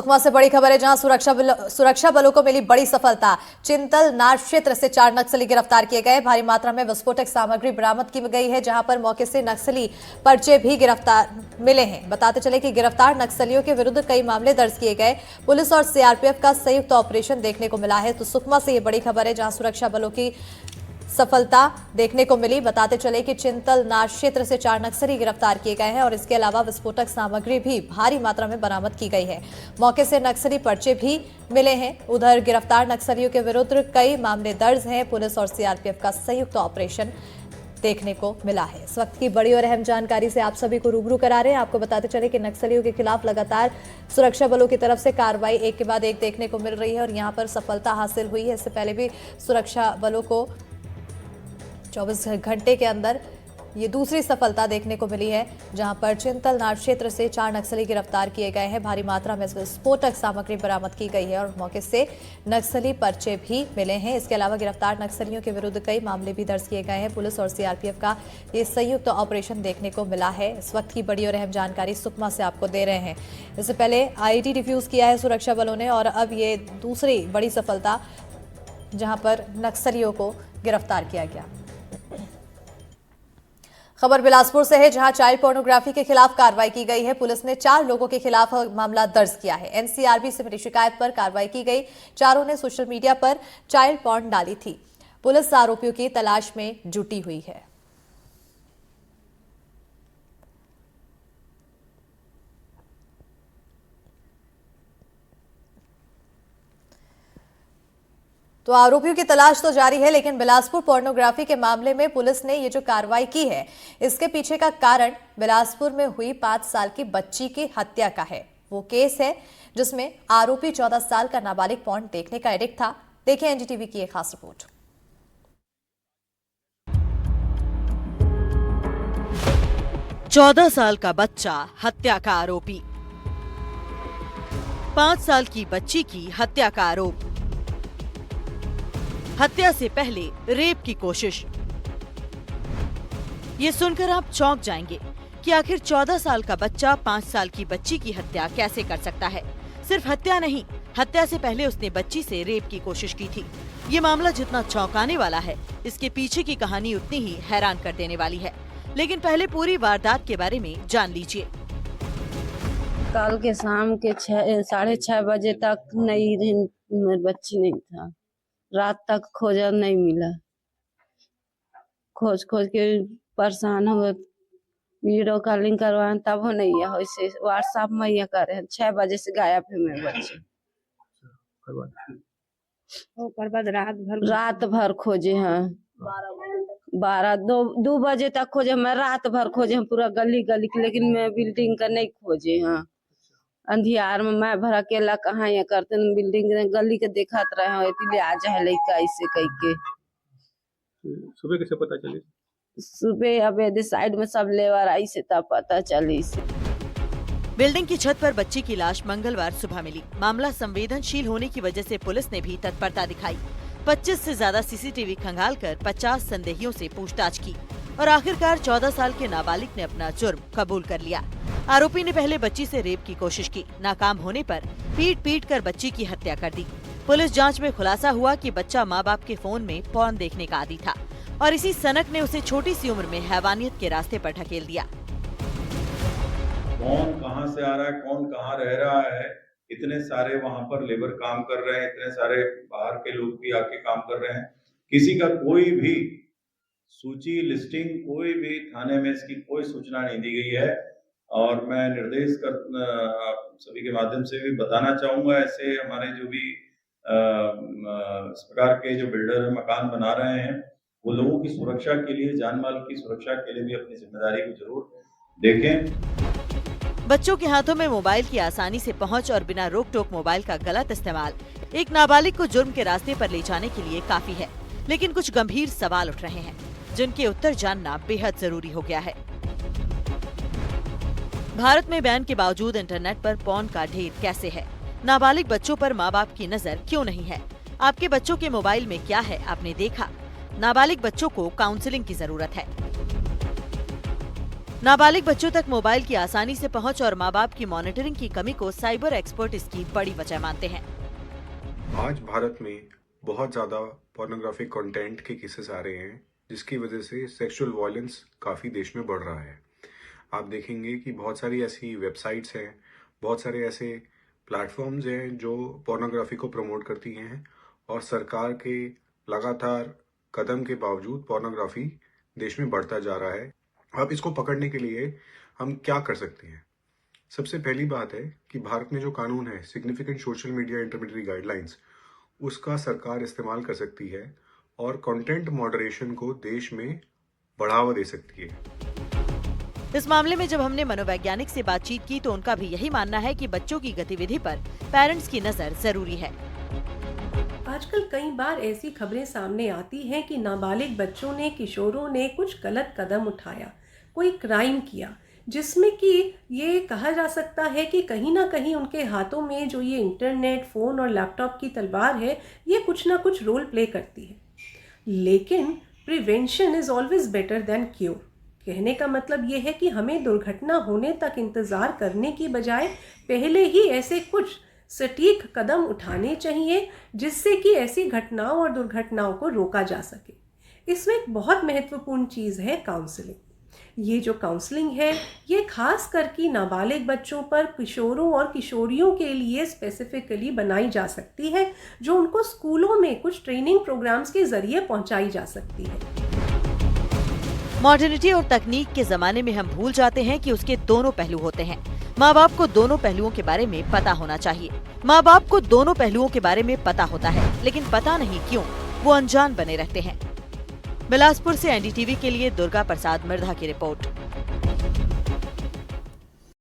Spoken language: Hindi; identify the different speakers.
Speaker 1: सुकमा से बड़ी खबर है, जहां सुरक्षा बलों को मिली बड़ी सफलता। चिंतल नार क्षेत्र से 4 नक्सली गिरफ्तार किए गए। भारी मात्रा में विस्फोटक सामग्री बरामद की गई है, जहां पर मौके से नक्सली पर्चे भी गिरफ्तार मिले हैं। बताते चले कि गिरफ्तार नक्सलियों के विरुद्ध कई मामले दर्ज किए गए। पुलिस और सीआरपीएफ का संयुक्त ऑपरेशन देखने को मिला है। तो सुकमा से ये बड़ी खबर है, जहां सुरक्षा बलों की सफलता देखने को मिली। बताते चले कि चिंतल नार क्षेत्र से 4 नक्सली गिरफ्तार किए गए हैं और इसके अलावा विस्फोटक सामग्री भी भारी मात्रा में बरामद की गई है। मौके से नक्सली पर्चे भी मिले हैं। उधर गिरफ्तार नक्सलियों के विरुद्ध कई मामले दर्ज हैं। पुलिस और सीआरपीएफ का संयुक्त ऑपरेशन देखने को मिला है। इस वक्त की बड़ी और अहम जानकारी से आप सभी को रूबरू करा रहे हैं। आपको बताते चले कि नक्सलियों के खिलाफ लगातार सुरक्षा बलों की तरफ से कार्रवाई एक के बाद एक देखने को मिल रही है और यहां पर सफलता हासिल हुई है। इससे पहले भी सुरक्षा बलों को 24 घंटे के अंदर ये दूसरी सफलता देखने को मिली है, जहां पर चिंतल नार क्षेत्र से 4 नक्सली गिरफ्तार किए गए हैं। भारी मात्रा में विस्फोटक सामग्री बरामद की गई है और मौके से नक्सली पर्चे भी मिले हैं। इसके अलावा गिरफ्तार नक्सलियों के विरुद्ध कई मामले भी दर्ज किए गए हैं। पुलिस और सीआरपीएफ का ये संयुक्त ऑपरेशन देखने को मिला है। इस वक्त की बड़ी और अहम जानकारी सुकमा से आपको दे रहे हैं। इससे पहले आईईडी डिफ्यूज किया है सुरक्षा बलों ने और अब ये दूसरी बड़ी सफलता, जहां पर नक्सलियों को गिरफ्तार किया गया। खबर बिलासपुर से है, जहां चाइल्ड पोर्नोग्राफी के खिलाफ कार्रवाई की गई है। पुलिस ने 4 लोगों के खिलाफ मामला दर्ज किया है। एनसीआरबी से मिली शिकायत पर कार्रवाई की गई। चारों ने सोशल मीडिया पर चाइल्ड पोर्न डाली थी। पुलिस आरोपियों की तलाश में जुटी हुई है। तो आरोपियों की तलाश तो जारी है, लेकिन बिलासपुर पोर्नोग्राफी के मामले में पुलिस ने ये जो कार्रवाई की है, इसके पीछे का कारण बिलासपुर में हुई 5 साल की बच्ची की हत्या का है। वो केस है जिसमें आरोपी 14 साल का नाबालिग पोर्न देखने का एडिक्ट था। देखिए एनडीटीवी की एक खास रिपोर्ट।
Speaker 2: चौदह साल का बच्चा हत्या का आरोपी, 5 साल की बच्ची की हत्या का आरोप, हत्या से पहले रेप की कोशिश। ये सुनकर आप चौंक जाएंगे कि आखिर 14 साल का बच्चा 5 साल की बच्ची की हत्या कैसे कर सकता है। सिर्फ हत्या नहीं, हत्या से पहले उसने बच्ची से रेप की कोशिश की थी। ये मामला जितना चौंकाने वाला है, इसके पीछे की कहानी उतनी ही हैरान कर देने वाली है। लेकिन पहले पूरी वारदात के बारे में जान लीजिए।
Speaker 3: कल के शाम के 6:30 बजे तक बच्ची नहीं था। रात तक खोजा नहीं मिला। खोज के परेशान हुए। वीडियो कॉलिंग करवाए तब हो नहीं है, वैसे व्हाट्सएप में ये करे। 6 बजे से गायब है मेरे बच्चे। ओकर बाद रात भर खोजे हैं। 2 बजे तक खोजे। मैं रात भर खोजे हैं पूरा गली लेकिन मैं बिल्डिंग का नहीं खोजे हैं। अंधियार में मैं भर अकेला कहाँ ये करते बिल्डिंग गली के देखत रहे इसलिए आ जाए लड़का ऐसे कह के।
Speaker 4: सुबह कैसे पता चली?
Speaker 3: सुबह अब साइड में सब लेवर आई से तब पता चली से।
Speaker 2: बिल्डिंग की छत पर बच्ची की लाश मंगलवार सुबह मिली। मामला संवेदनशील होने की वजह से पुलिस ने भी तत्परता दिखाई। 25 से ज्यादा सीसीटीवी खंगालकर 50 संदेहियों से पूछताछ की और आखिरकार 14 साल के नाबालिग ने अपना जुर्म कबूल कर लिया। आरोपी ने पहले बच्ची से रेप की कोशिश की। नाकाम होने पर पीट कर बच्ची की हत्या कर दी। पुलिस जांच में खुलासा हुआ कि बच्चा माँ बाप के फोन में पोर्न देखने का आदी था और इसी सनक ने उसे छोटी सी उम्र में हैवानियत के रास्ते पर ढकेल दिया।
Speaker 4: कौन कहां से आ रहा है, कौन कहां रह रहा है, इतने सारे वहां पर लेबर काम कर रहे हैं, इतने सारे बाहर के लोग भी आके काम कर रहे हैं। किसी का कोई भी सूची लिस्टिंग कोई भी थाने में इसकी कोई सूचना नहीं दी गई है। और मैं निर्देश कर सभी के माध्यम से भी बताना चाहूंगा, ऐसे हमारे जो भी इस प्रकार के जो बिल्डर मकान बना रहे हैं, वो लोगों की सुरक्षा के लिए, जान माल की सुरक्षा के लिए भी अपनी जिम्मेदारी को जरूर देखें।
Speaker 2: बच्चों के हाथों में मोबाइल की आसानी से पहुंच और बिना रोक टोक मोबाइल का गलत इस्तेमाल एक नाबालिग को जुर्म के रास्ते पर ले जाने के लिए काफी है। लेकिन कुछ गंभीर सवाल उठ रहे हैं, जिनके उत्तर जानना बेहद जरूरी हो गया है। भारत में बैन के बावजूद इंटरनेट पर पोर्न का ढेर कैसे है? नाबालिग बच्चों पर माँ बाप की नजर क्यों नहीं है? आपके बच्चों के मोबाइल में क्या है, आपने देखा? नाबालिग बच्चों को काउंसलिंग की जरूरत है। नाबालिग बच्चों तक मोबाइल की आसानी से पहुंच और माँ बाप की मॉनिटरिंग की कमी को साइबर एक्सपर्ट इसकी बड़ी वजह मानते हैं।
Speaker 5: आज भारत में बहुत ज़्यादा पोर्नोग्राफिक कंटेंट के केसेस आ रहे हैं, जिसकी वजह से सेक्सुअल वायलेंस काफ़ी देश में बढ़ रहा है। आप देखेंगे कि बहुत सारी ऐसी वेबसाइट्स हैं, बहुत सारे ऐसे प्लेटफॉर्म्स हैं जो पोर्नोग्राफी को प्रमोट करती हैं और सरकार के लगातार कदम के बावजूद पोर्नोग्राफी देश में बढ़ता जा रहा है। अब इसको पकड़ने के लिए हम क्या कर सकते हैं? सबसे पहली बात है कि भारत में जो कानून है significant social media intermediate guidelines, उसका सरकार इस्तेमाल कर सकती है और कंटेंट मॉडरेशन को देश में बढ़ावा दे सकती है।
Speaker 2: इस मामले में जब हमने मनोवैज्ञानिक से बातचीत की तो उनका भी यही मानना है कि बच्चों की गतिविधि पर पेरेंट्स की नजर जरूरी है।
Speaker 6: आजकल कई बार ऐसी खबरें सामने आती हैं कि नाबालिग बच्चों ने, किशोरों ने कुछ गलत कदम उठाया, कोई क्राइम किया, जिसमें कि ये कहा जा सकता है कि कहीं ना कहीं उनके हाथों में जो ये इंटरनेट, फ़ोन और लैपटॉप की तलवार है, ये कुछ ना कुछ रोल प्ले करती है। लेकिन prevention is always better than cure. कहने का मतलब ये है कि हमें दुर्घटना होने तक इंतज़ार करने की बजाय पहले ही ऐसे कुछ सटीक कदम उठाने चाहिए जिससे कि ऐसी घटनाओं और दुर्घटनाओं को रोका जा सके। इसमें एक बहुत महत्वपूर्ण चीज़ है काउंसलिंग। ये जो काउंसलिंग है ये खास करके नाबालिग बच्चों पर, किशोरों और किशोरियों के लिए स्पेसिफिकली बनाई जा सकती है, जो उनको स्कूलों में कुछ ट्रेनिंग प्रोग्राम्स के जरिए पहुंचाई जा सकती है।
Speaker 2: मॉडर्निटी और तकनीक के जमाने में हम भूल जाते हैं कि उसके दोनों पहलू होते हैं। माँ बाप को दोनों पहलुओं के बारे में पता होना चाहिए। माँ बाप को दोनों पहलुओं के बारे में पता होता है, लेकिन पता नहीं क्यों वो अनजान बने रहते हैं। बिलासपुर से एनडीटीवी के लिए दुर्गा प्रसाद मिर्धा की रिपोर्ट।